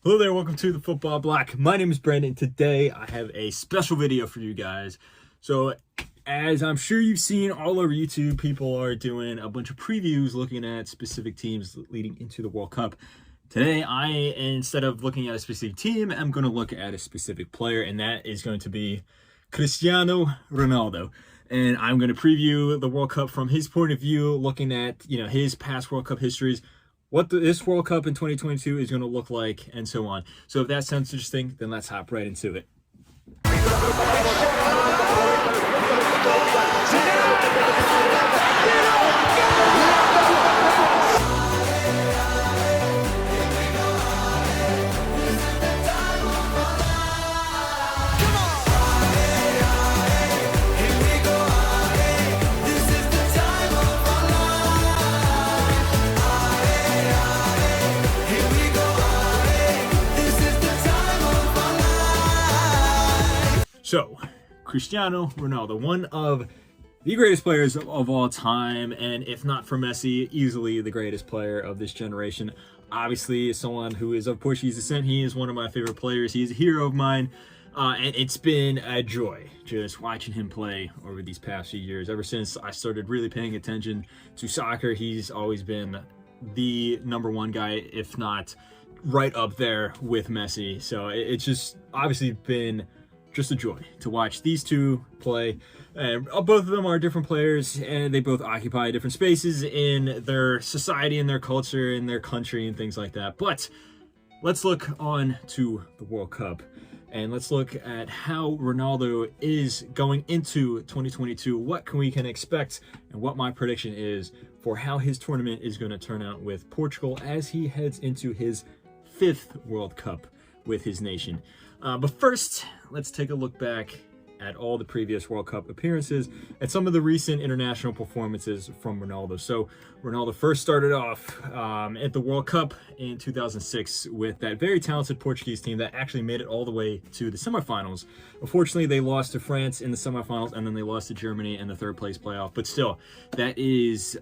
Hello there, welcome to the Football Bloc. My name is Brandon. Today I have a special video for you guys. So as I'm sure you've seen all over YouTube, people are doing a bunch of previews looking at specific teams leading into the World Cup. Today instead of looking at a specific team, I'm going to look at a specific player, and that is going to be Cristiano Ronaldo. And I'm going to preview the World Cup from his point of view, looking at his past World Cup histories, what this World Cup in 2022 is going to look like, and so on. So if that sounds interesting, then let's hop right into it. So, Cristiano Ronaldo, one of the greatest players of all time, and if not for Messi, easily the greatest player of this generation. Obviously, as someone who is of Portuguese descent, he is one of my favorite players. He is a hero of mine, and it's been a joy just watching him play over these past few years. Ever since I started really paying attention to soccer, he's always been the number one guy, if not right up there with Messi. So it's just obviously been just a joy to watch these two play. Both of them are different players, and they both occupy different spaces in their society and their culture and their country and things like that. But let's look on to the World Cup, and let's look at how Ronaldo is going into 2022. What we can expect, and what my prediction is for how his tournament is going to turn out with Portugal as he heads into his 5th World Cup with his nation. But first, let's take a look back at all the previous World Cup appearances and some of the recent international performances from Ronaldo. So Ronaldo first started off at the World Cup in 2006 with that very talented Portuguese team that actually made it all the way to the semifinals. Unfortunately, they lost to France in the semifinals, and then they lost to Germany in the 3rd place playoff. But still, that is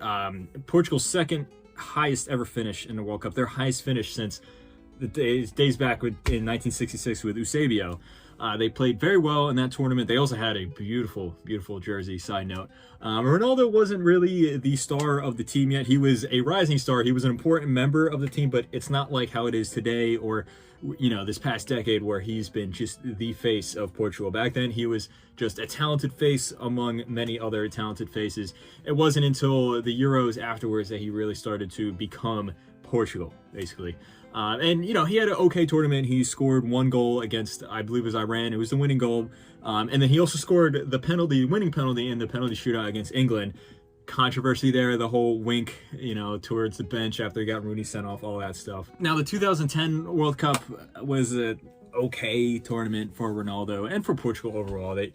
Portugal's 2nd highest ever finish in the World Cup, their highest finish since the days back in 1966 with Eusebio. They played very well in that tournament. They also had a beautiful, beautiful jersey, side note. Ronaldo wasn't really the star of the team yet. He was a rising star. He was an important member of the team, but it's not like how it is today or, this past decade where he's been just the face of Portugal. Back then, he was just a talented face among many other talented faces. It wasn't until the Euros afterwards that he really started to become Portugal, basically. And he had an okay tournament. He scored 1 goal against, I believe it was Iran. It was the winning goal. And then he also scored the winning penalty in the penalty shootout against England. Controversy there, the whole wink, towards the bench after he got Rooney sent off, all that stuff. Now, the 2010 World Cup was an okay tournament for Ronaldo and for Portugal overall. They,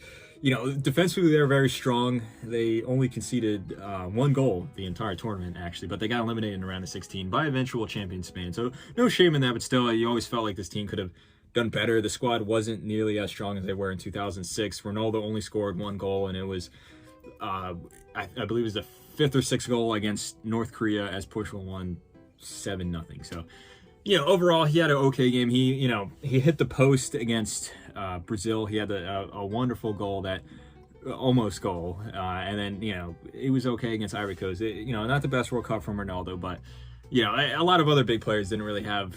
defensively, they're very strong. They only conceded 1 goal the entire tournament, actually, but they got eliminated in round of 16 by eventual champion Spain. So no shame in that, but still, you always felt like this team could have done better. The squad wasn't nearly as strong as they were in 2006. Ronaldo only scored 1 goal, and it was, I believe it was the 5th or 6th goal against North Korea as Portugal won 7-0. So, overall, he had an okay game. He hit the post against Brazil. He had a wonderful goal, that almost goal, and then it was okay against Ivory Coast. Not the best World Cup from Ronaldo, but a lot of other big players didn't really have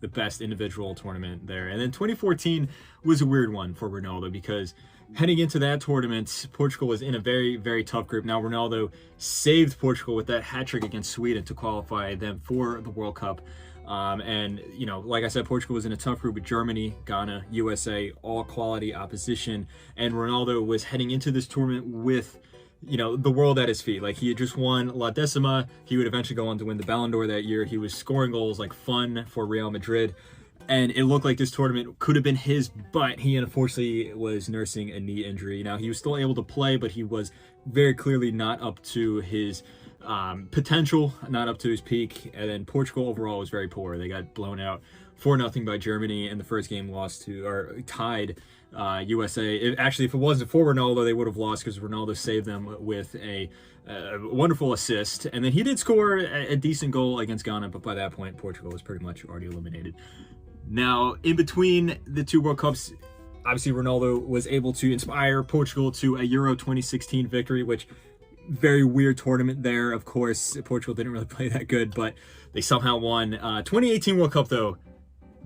the best individual tournament there. And then 2014 was a weird one for Ronaldo because heading into that tournament, Portugal was in a very, very tough group. Now, Ronaldo saved Portugal with that hat trick against Sweden to qualify them for the World Cup. And like I said, Portugal was in a tough group with Germany, Ghana, USA, all quality opposition. And Ronaldo was heading into this tournament with, the world at his feet. Like, he had just won La Decima. He would eventually go on to win the Ballon d'Or that year. He was scoring goals like fun for Real Madrid. And it looked like this tournament could have been his, but he unfortunately was nursing a knee injury. Now, he was still able to play, but he was very clearly not up to his potential, not up to his peak. And then Portugal overall was very poor. They got blown out 4-0 by Germany in the first game, tied USA. If it wasn't for Ronaldo, they would have lost because Ronaldo saved them with a wonderful assist. And then he did score a decent goal against Ghana, but by that point, Portugal was pretty much already eliminated. Now, in between the two World Cups, obviously Ronaldo was able to inspire Portugal to a Euro 2016 victory, which very weird tournament there. Of course, Portugal didn't really play that good, but they somehow won. 2018 World Cup, though,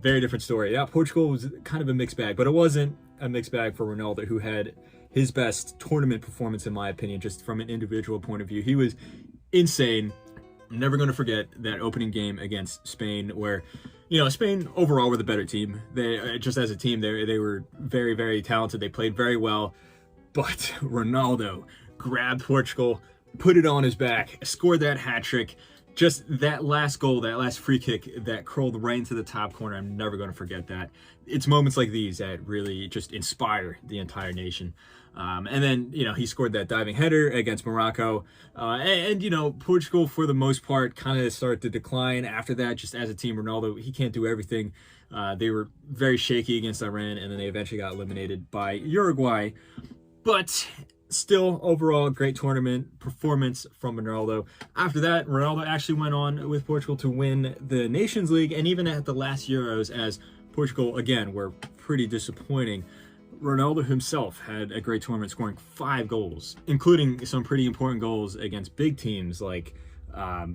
very different story. Yeah, Portugal was kind of a mixed bag, but it wasn't a mixed bag for Ronaldo, who had his best tournament performance, in my opinion, just from an individual point of view. He was insane. I'm never going to forget that opening game against Spain, where, you know, Spain overall were the better team. They just as a team, they were very, very talented. They played very well, but Ronaldo grabbed Portugal, put it on his back, scored that hat trick. Just that last goal, that last free kick that curled right into the top corner. I'm never going to forget that. It's moments like these that really just inspire the entire nation. And then, you know, he scored that diving header against Morocco. And, you know, Portugal, for the most part, kind of started to decline after that. Just as a team, Ronaldo, he can't do everything. They were very shaky against Iran, and then they eventually got eliminated by Uruguay. But still, overall, great tournament performance from Ronaldo. After that, Ronaldo actually went on with Portugal to win the Nations League, and even at the last Euros, as Portugal, again, were pretty disappointing, Ronaldo himself had a great tournament, scoring 5 goals, including some pretty important goals against big teams like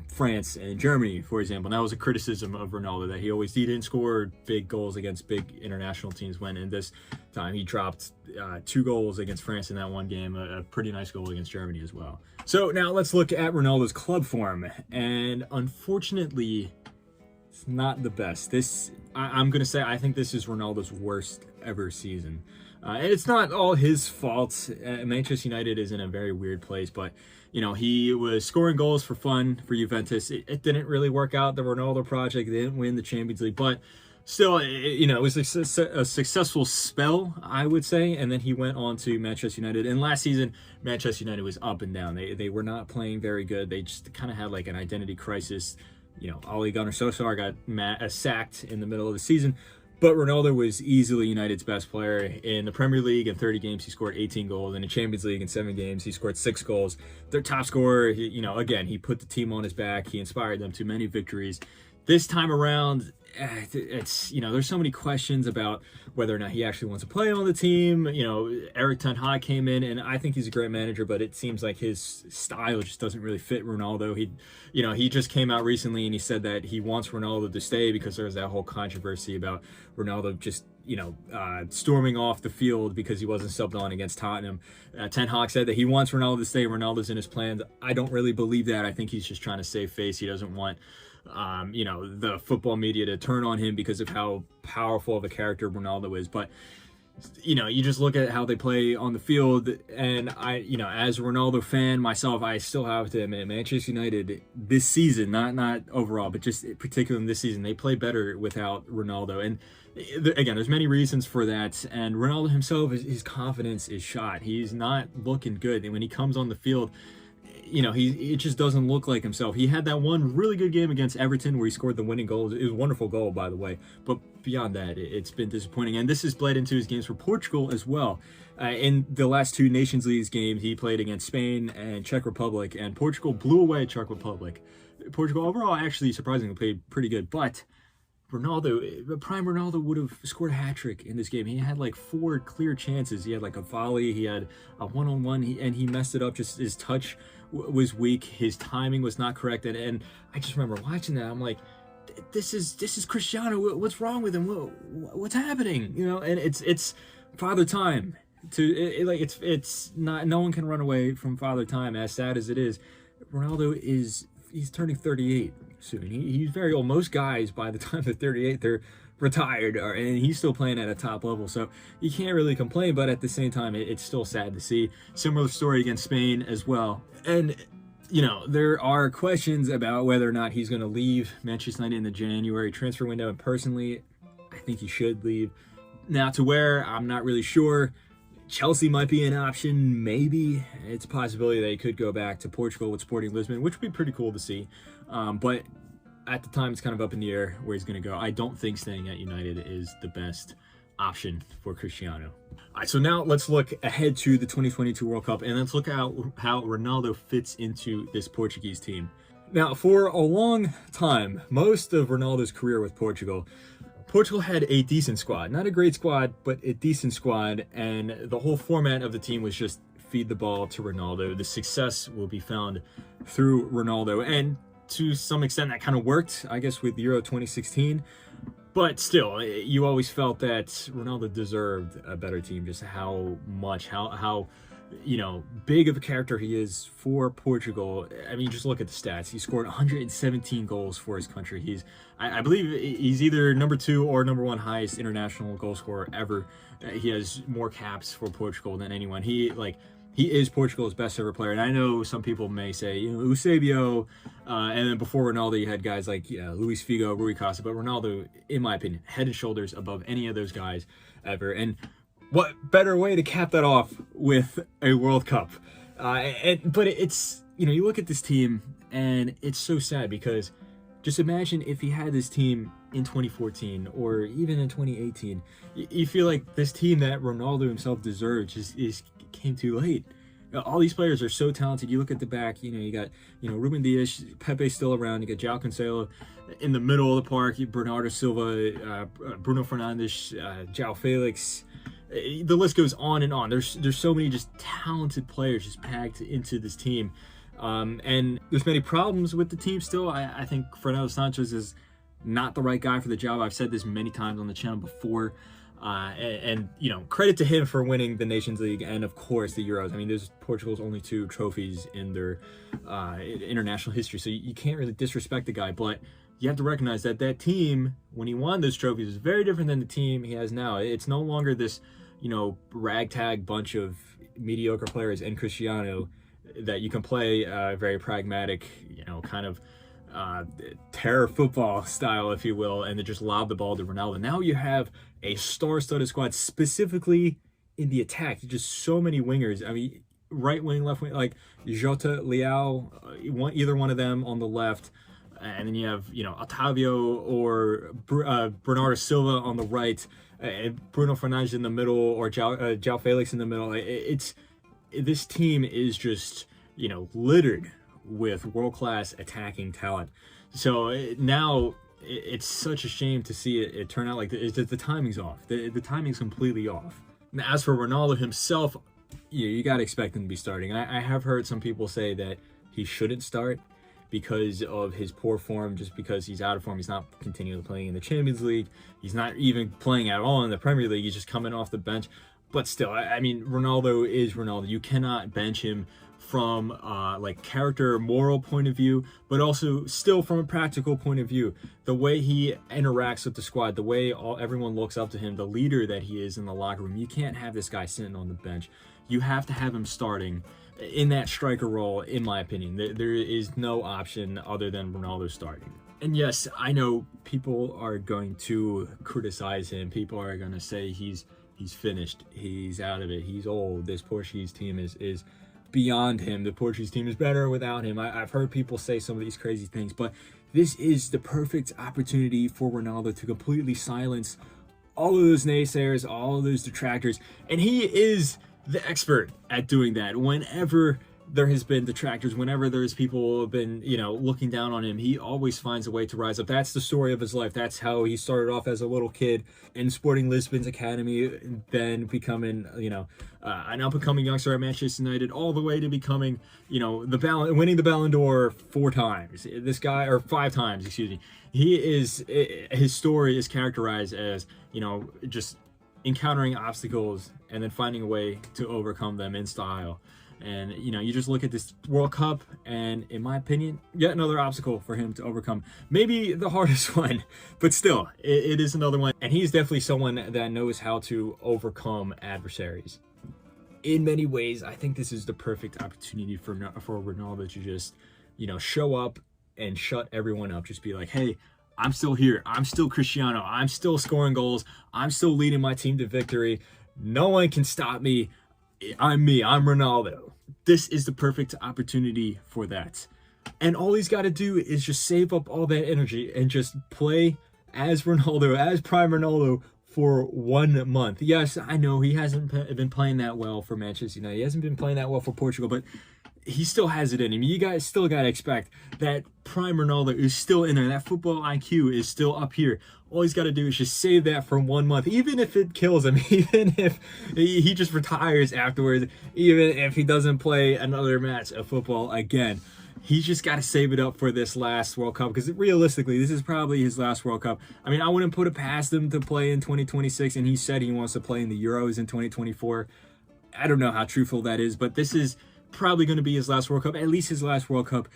France and Germany, for example. And that was a criticism of Ronaldo, that he didn't score big goals against big international teams, when in this time he dropped 2 goals against France in that one game, a pretty nice goal against Germany as well. So now let's look at Ronaldo's club form, and unfortunately, it's not the best. I'm going to say, I think this is Ronaldo's worst ever season. And it's not all his fault. Manchester United is in a very weird place, but, you know, he was scoring goals for fun for Juventus. It didn't really work out, the Ronaldo project. They didn't win the Champions League, but still, you know, it was a successful spell, I would say. And then he went on to Manchester United. And last season, Manchester United was up and down. They were not playing very good. They just kind of had like an identity crisis. You know, Ole Gunnar Solskjaer got sacked in the middle of the season. But Ronaldo was easily United's best player. In the Premier League, in 30 games, he scored 18 goals. In the Champions League, in 7 games, he scored 6 goals. Their top scorer, you know, again, he put the team on his back. He inspired them to many victories. This time around, it's, you know, there's so many questions about whether or not he actually wants to play on the team. You know, Erik ten Hag came in, and I think he's a great manager, but it seems like his style just doesn't really fit Ronaldo. He just came out recently and he said that he wants Ronaldo to stay because there's that whole controversy about Ronaldo just, you know, storming off the field because he wasn't subbed on against Tottenham. Ten Hag said that he wants Ronaldo to stay. Ronaldo's in his plans. I don't really believe that. I think he's just trying to save face. He doesn't want you know, the football media to turn on him because of how powerful of a character Ronaldo is. But, you know, you just look at how they play on the field, and you know, as a Ronaldo fan myself, I still have to admit, Manchester United this season, not overall, but just particularly in this season, they play better without Ronaldo. And again, there's many reasons for that. And Ronaldo himself, his confidence is shot. He's not looking good. And when he comes on the field, you know, it just doesn't look like himself. He had that one really good game against Everton where he scored the winning goal. It was a wonderful goal, by the way. But beyond that, it's been disappointing. And this has bled into his games for Portugal as well. In the last 2 Nations League games, he played against Spain and Czech Republic, and Portugal blew away Czech Republic. Portugal overall actually surprisingly played pretty good, but Ronaldo, prime Ronaldo would have scored a hat-trick in this game. He had like 4 clear chances. He had like a volley, he had a one-on-one, and he messed it up. Just his touch was weak, his timing was not correct, and I just remember watching that. I'm like, this is Cristiano. What's wrong with him? What's happening? You know, and it's father time. It's not. No one can run away from father time. As sad as it is, Ronaldo he's turning 38 soon. He's very old. Most guys, by the time they're 38, they're retired, and he's still playing at a top level, so you can't really complain. But at the same time, it's still sad to see. Similar story against Spain as well. And, you know, there are questions about whether or not he's going to leave Manchester United in the January transfer window, and personally, I think he should leave. Now, to where, I'm not really sure. Chelsea might be an option, maybe. It's a possibility that he could go back to Portugal with Sporting Lisbon, which would be pretty cool to see. But at the time, it's kind of up in the air where he's going to go. I don't think staying at United is the best option for Cristiano. All right, so now let's look ahead to the 2022 World Cup, and let's look at how Ronaldo fits into this Portuguese team. Now, for a long time, most of Ronaldo's career with Portugal, Portugal had a decent squad, not a great squad, but a decent squad, and the whole format of the team was just feed the ball to Ronaldo. The success will be found through Ronaldo, and to some extent that kind of worked, I guess, with Euro 2016. But still, you always felt that Ronaldo deserved a better team. Just how big of a character he is for Portugal. I mean, just look at the stats. He scored 117 goals for his country. I believe he's either number 2 or number 1 highest international goal scorer ever. He has more caps for Portugal than anyone. He is Portugal's best ever player. And I know some people may say, Eusebio, and then before Ronaldo, you had guys like Luis Figo, Rui Costa, but Ronaldo, in my opinion, head and shoulders above any of those guys ever. And what better way to cap that off with a World Cup? But it's, you look at this team and it's so sad, because just imagine if he had this team in 2014 or even in 2018. You feel like this team that Ronaldo himself deserved just came too late. All these players are so talented. You look at the back, you got, Ruben Dias, Pepe still around. You got João Cancelo in the middle of the park, Bernardo Silva, Bruno Fernandes, João Felix. The list goes on and on. There's so many just talented players just packed into this team. And there's many problems with the team still. I think Fernando Sanchez is not the right guy for the job. I've said this many times on the channel before. And credit to him for winning the Nations League and, of course, the Euros. I mean, there's Portugal's only 2 trophies in their international history, so you can't really disrespect the guy. But you have to recognize that team, when he won those trophies, is very different than the team he has now. It's no longer this, ragtag bunch of mediocre players and Cristiano that you can play very pragmatic, kind of terror football style, if you will, and then just lob the ball to Ronaldo. Now you have a star-studded squad, specifically in the attack. Just so many wingers. I mean, right wing, left wing, like Jota, Leao, either one of them on the left, and then you have Otavio or Bernardo Silva on the right, and Bruno Fernandes in the middle, or João Felix in the middle. This team is just littered with world-class attacking talent. So now it's such a shame to see it turn out like this. The timing's off. The timing's completely off. Now, as for Ronaldo himself, you got to expect him to be starting. I have heard some people say that he shouldn't start because of his poor form, just because he's out of form. He's not continually playing in the Champions League. He's not even playing at all in the Premier League. He's just coming off the bench. But still, I mean, Ronaldo is Ronaldo. You cannot bench him from character, moral point of view, but also still from a practical point of view. The way he interacts with the squad, the way everyone looks up to him, the leader that he is in the locker room. You can't have this guy sitting on the bench. You have to have him starting in that striker role, in my opinion. There is no option other than Ronaldo starting. And yes, I know people are going to criticize him. People are going to say he's finished. He's out of it. He's old. This Portuguese team is beyond him. The Portuguese team is better without him. I've heard people say some of these crazy things, but this is the perfect opportunity for Ronaldo to completely silence all of those naysayers, all of those detractors, and he is the expert at doing that. Whenever there has been detractors, whenever there's people who have been, looking down on him, he always finds a way to rise up. That's the story of his life. That's how he started off as a little kid in Sporting Lisbon's academy, then becoming, an up-and-coming youngster at Manchester United, all the way to becoming, winning the Ballon d'Or 4 times. This guy, or 5 times, excuse me. His story is characterized as, just encountering obstacles and then finding a way to overcome them in style. And, you just look at this World Cup, and in my opinion, yet another obstacle for him to overcome. Maybe the hardest one, but still, it is another one. And he's definitely someone that knows how to overcome adversaries. In many ways, I think this is the perfect opportunity for Ronaldo to just, show up and shut everyone up. Just be like, hey, I'm still here. I'm still Cristiano. I'm still scoring goals. I'm still leading my team to victory. No one can stop me. I'm me. I'm Ronaldo. This is the perfect opportunity for that. And all he's got to do is just save up all that energy and just play as Ronaldo, as prime Ronaldo, for 1 month. Yes, I know he hasn't been playing that well for Manchester United. He hasn't been playing that well for Portugal, but he still has it in him. You guys still got to expect that prime Ronaldo is still in there. That football IQ is still up here. All he's got to do is just save that for 1 month, even if it kills him, even if he just retires afterwards, even if he doesn't play another match of football again. He's just got to save it up for this last World Cup, because realistically, this is probably his last World Cup. I mean, I wouldn't put it past him to play in 2026, and he said he wants to play in the Euros in 2024. I don't know how truthful that is, but this is probably going to be his last World Cup, at least his last World Cup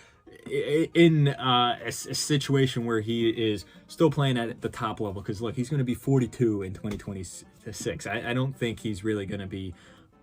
in a situation where he is still playing at the top level. Because look, he's going to be 42 in 2026. I don't think he's really going to be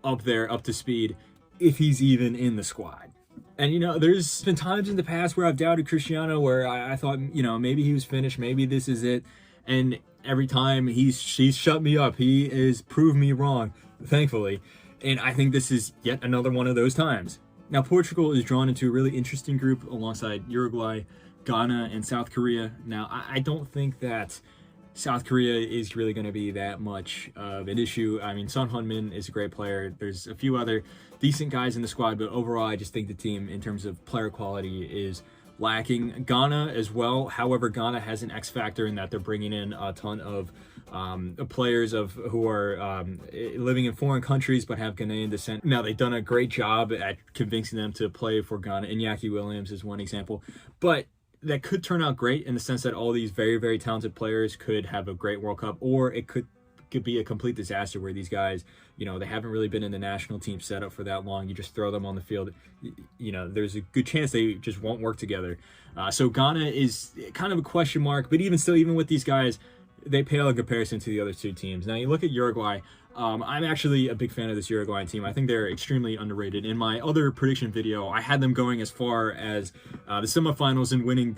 up there, up to speed, if he's even in the squad. And, you know, there's been times in the past where I've doubted Cristiano, where I thought, you know, maybe he was finished, maybe this is it. And every time he's shut me up. He is proved me wrong, thankfully. And I think this is yet another one of those times. Now, Portugal is drawn into a really interesting group alongside Uruguay, Ghana, and South Korea. Now, I don't think that South Korea is really going to be that much of an issue. I mean, Son Heung-min is a great player. There's a few other decent guys in the squad, but overall, I just think the team, in terms of player quality, is lacking. Ghana as well. However, Ghana has an X factor in that they're bringing in a ton of players who are living in foreign countries but have Ghanaian descent. Now, they've done a great job at convincing them to play for Ghana. Iñaki Williams is one example. But that could turn out great in the sense that all these very, very talented players could have a great World Cup, or it could be a complete disaster where these guys, you know, they haven't really been in the national team setup for that long. You just throw them on the field, you know, there's a good chance they just won't work together. So Ghana is kind of a question mark, but even still, even with these guys, they pale in comparison to the other two teams. Now, you look at Uruguay. I'm actually a big fan of this Uruguayan team. I think they're extremely underrated. In my other prediction video, I had them going as far as the semifinals and winning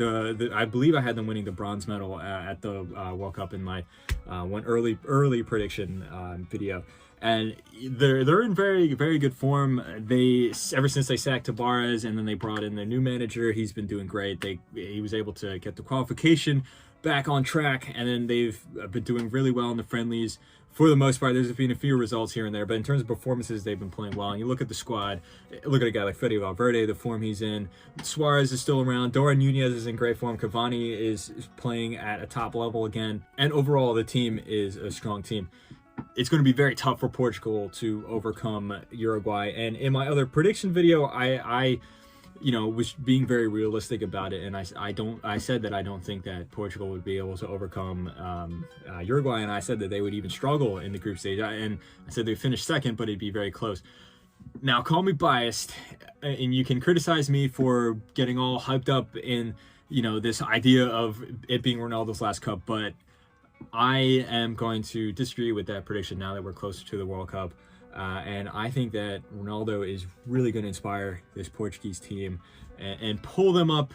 I believe I had them winning the bronze medal at the World Cup in my one early prediction video. And they're in very, very good form. Ever since they sacked Tabarez and then they brought in their new manager, he's been doing great. He was able to get the qualification back on track, and then they've been doing really well in the friendlies. For the most part, there's been a few results here and there, but in terms of performances, they've been playing well. And you look at the squad, look at a guy like Fede Valverde, the form he's in. Suarez is still around. Dora Nunez is in great form. Cavani is playing at a top level again. And overall, the team is a strong team. It's going to be very tough for Portugal to overcome Uruguay. And in my other prediction video, I was being very realistic about it, and I said that I don't think that Portugal would be able to overcome Uruguay, and I said that they would even struggle in the group stage, and I said they'd finish second, but it'd be very close. Now, call me biased, and you can criticize me for getting all hyped up in this idea of it being Ronaldo's last cup, but I am going to disagree with that prediction now that we're closer to the World Cup. And I think that Ronaldo is really going to inspire this Portuguese team and pull them up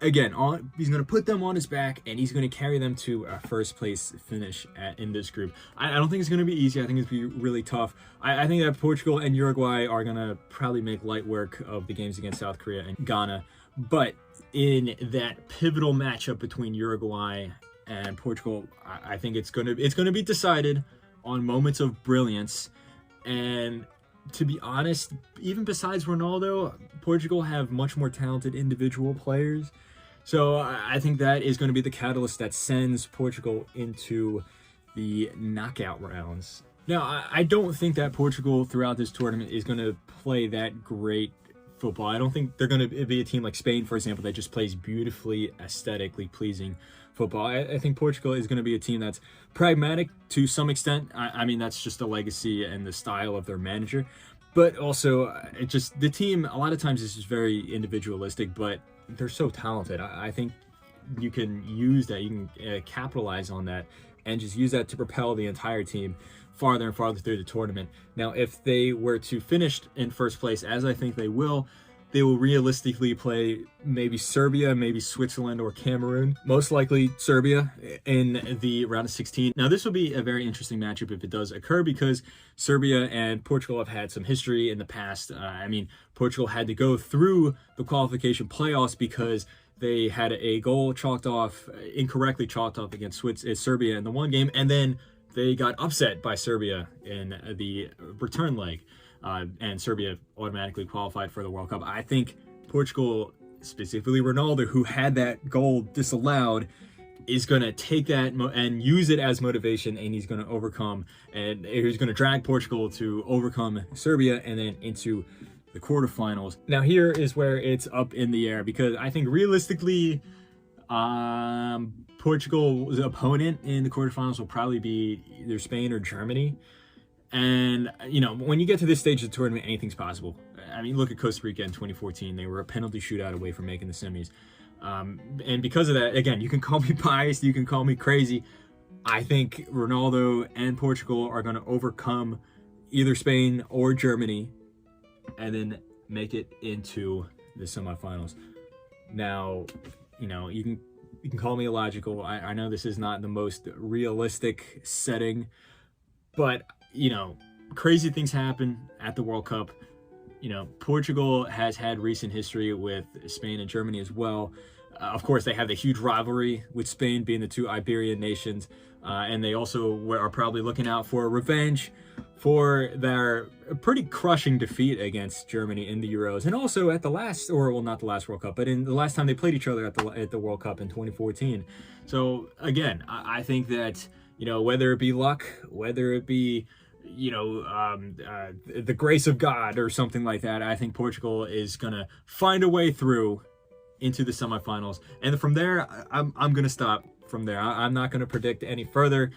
again. He's going to put them on his back, and he's going to carry them to a first place finish in this group. I don't think it's going to be easy. I think it's going to be really tough. I think that Portugal and Uruguay are going to probably make light work of the games against South Korea and Ghana. But in that pivotal matchup between Uruguay and Portugal, I think it's going to be decided on moments of brilliance. And to be honest, even besides Ronaldo, Portugal have much more talented individual players. So I think that is going to be the catalyst that sends Portugal into the knockout rounds. Now, I don't think that Portugal throughout this tournament is going to play that great football. I don't think they're going to be a team like Spain, for example, that just plays beautifully, aesthetically pleasing football. I think Portugal is going to be a team that's pragmatic to some extent. I mean, that's just the legacy and the style of their manager. But also, the team, a lot of times, is just very individualistic, but they're so talented. I think you can use that, you can capitalize on that, and just use that to propel the entire team farther and farther through the tournament. Now, if they were to finish in first place, as I think they will realistically play maybe Serbia, maybe Switzerland, or Cameroon. Most likely Serbia in the round of 16. Now, this will be a very interesting matchup if it does occur, because Serbia and Portugal have had some history in the past. Portugal had to go through the qualification playoffs because they had a goal incorrectly chalked off against Serbia in the one game, and then they got upset by Serbia in the return leg. and Serbia automatically qualified for the World Cup. I think Portugal, specifically Ronaldo, who had that goal disallowed, is going to take that and use it as motivation, and he's going to overcome, and he's going to drag Portugal to overcome Serbia and then into the quarterfinals. Now here is where it's up in the air, because I think realistically Portugal's opponent in the quarterfinals will probably be either Spain or Germany. And, you know, when you get to this stage of the tournament, anything's possible. I mean, look at Costa Rica in 2014. They were a penalty shootout away from making the semis. And because of that, again, you can call me biased, you can call me crazy. I think Ronaldo and Portugal are going to overcome either Spain or Germany and then make it into the semifinals. Now, you know, you can call me illogical. I know this is not the most realistic setting, but, you know, crazy things happen at the World Cup. You know, Portugal has had recent history with Spain and Germany as well. Of course, they have the huge rivalry with Spain, being the two Iberian nations. And they also are probably looking out for a revenge for their pretty crushing defeat against Germany in the Euros. And also at the last, or well, not the last World Cup, but in the last time they played each other at the World Cup in 2014. So again, I think that, you know, whether it be luck, whether it be, you know, the grace of God or something like that, I think Portugal is going to find a way through into the semifinals. And from there, I'm going to stop from there. I'm not going to predict any further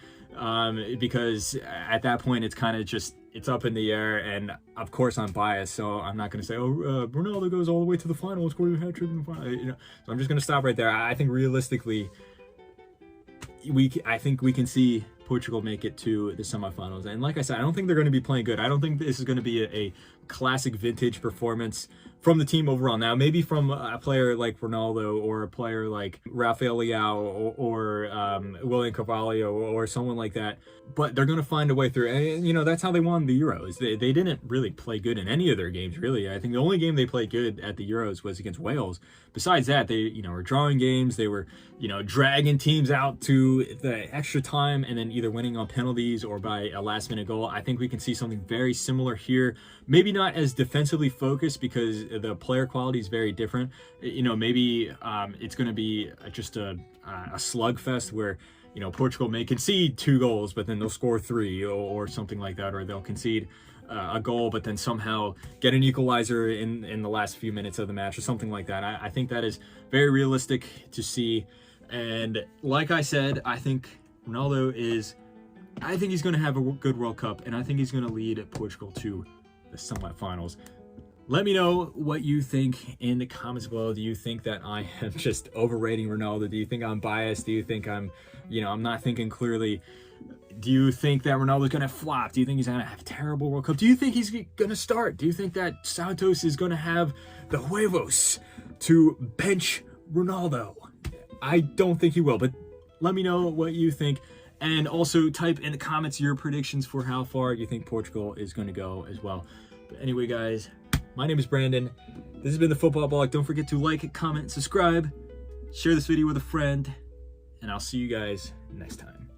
because at that point, it's kind of just, it's up in the air. And of course, I'm biased, so I'm not going to say, oh, Ronaldo goes all the way to the final, scores a hat-trick in the final. You know, so I'm just going to stop right there. I think realistically, I think we can see Portugal make it to the semifinals. And like I said, I don't think they're going to be playing good. I don't think this is going to be a classic vintage performance from the team overall. Now, maybe from a player like Ronaldo or a player like Rafael Leao or William Carvalho or someone like that. But they're going to find a way through. And, you know, that's how they won the Euros. They didn't really play good in any of their games, really. I think the only game they played good at the Euros was against Wales. Besides that, they, you know, were drawing games. They were, you know, dragging teams out to the extra time and then either winning on penalties or by a last-minute goal. I think we can see something very similar here. Maybe not as defensively focused because the player quality is very different. You know, maybe it's going to be just a slugfest where, you know, Portugal may concede 2 goals, but then they'll score 3 or something like that, or they'll concede a goal, but then somehow get an equalizer in the last few minutes of the match or something like that. I think that is very realistic to see. And like I said, I think Ronaldo I think he's going to have a good World Cup, and I think he's going to lead Portugal to the semifinals. Let me know what you think in the comments below. Do you think that I am just overrating Ronaldo? Do you think I'm biased? Do you think I'm not thinking clearly? Do you think that Ronaldo's going to flop? Do you think he's going to have a terrible World Cup? Do you think he's going to start? Do you think that Santos is going to have the huevos to bench Ronaldo? I don't think he will, but let me know what you think. And also type in the comments your predictions for how far you think Portugal is going to go as well. But anyway, guys, my name is Brandon. This has been the Football Bloc. Don't forget to like, comment, subscribe, share this video with a friend, and I'll see you guys next time.